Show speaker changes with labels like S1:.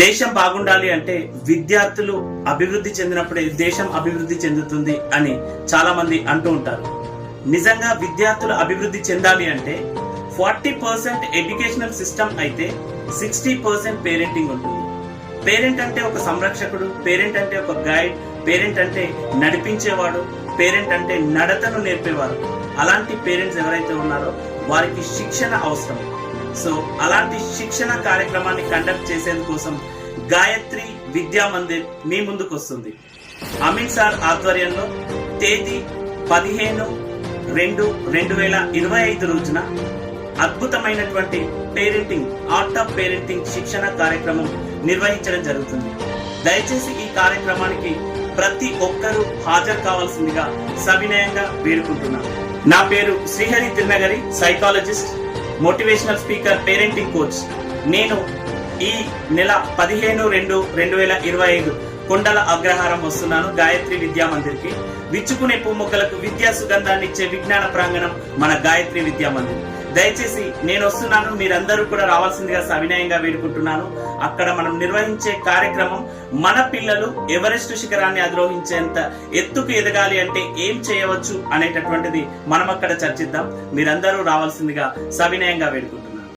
S1: దేశం బాగుండాలి అంటే విద్యార్థులు అభివృద్ధి చెందినప్పుడే దేశం అభివృద్ధి చెందుతుంది అని చాలా మంది అంటూ ఉంటారు. నిజంగా విద్యార్థులు అభివృద్ధి చెందాలి అంటే 40% ఎడ్యుకేషనల్ సిస్టమ్ అయితే 60% పేరెంటింగ్ ఉంటుంది. పేరెంట్ అంటే ఒక సంరక్షకుడు, పేరెంట్ అంటే ఒక గైడ్, పేరెంట్ అంటే నడిపించేవాడు, పేరెంట్ అంటే నడతను నేర్పేవారు. అలాంటి పేరెంట్స్ ఎవరైతే ఉన్నారో వారికి శిక్షణ అవసరం. సో అలాంటి శిక్షణ కార్యక్రమాన్ని కండక్ట్ చేసేందుకోసం గాయత్రి విద్యా మందిర్ మీ ముందుకు వస్తుంది. అమీన్ సార్ ఆధ్వర్యంలో తేదీ 15/2/2025 రోజున అద్భుతమైనటువంటి పేరెంటింగ్, ఆర్ట్ ఆఫ్ పేరెంటింగ్ శిక్షణ కార్యక్రమం నిర్వహించడం జరుగుతుంది. దయచేసి ఈ కార్యక్రమానికి ప్రతి ఒక్కరూ హాజరు కావాల్సిందిగా సవినయంగా వేడుకుంటున్నాను. నా పేరు Srihari Tirunagari, psychologist, motivational speaker, parenting coach. నేను ఈ నెల 15/2/2025 కొండల అగ్రహారం వస్తున్నాను గాయత్రి విద్యా మందిర్కి. విచ్చుకునే పువ్వుమొక్కలకు విద్యా సుగంధాన్ని ఇచ్చే విజ్ఞాన ప్రాంగణం మన గాయత్రి విద్యా మందిర్. దయచేసి నేను వస్తున్నాను, మీరందరూ కూడా రావాల్సిందిగా సవినయంగా వేడుకుంటున్నాను. అక్కడ మనం నిర్వహించే కార్యక్రమం మన పిల్లలు ఎవరెస్ట్ శిఖరాన్ని అధిరోహించేంత ఎత్తుకు ఎదగాలి అంటే ఏం చేయవచ్చు అనేటటువంటిది మనం అక్కడ చర్చిద్దాం. మీరందరూ రావాల్సిందిగా సవినయంగా వేడుకుంటున్నాను.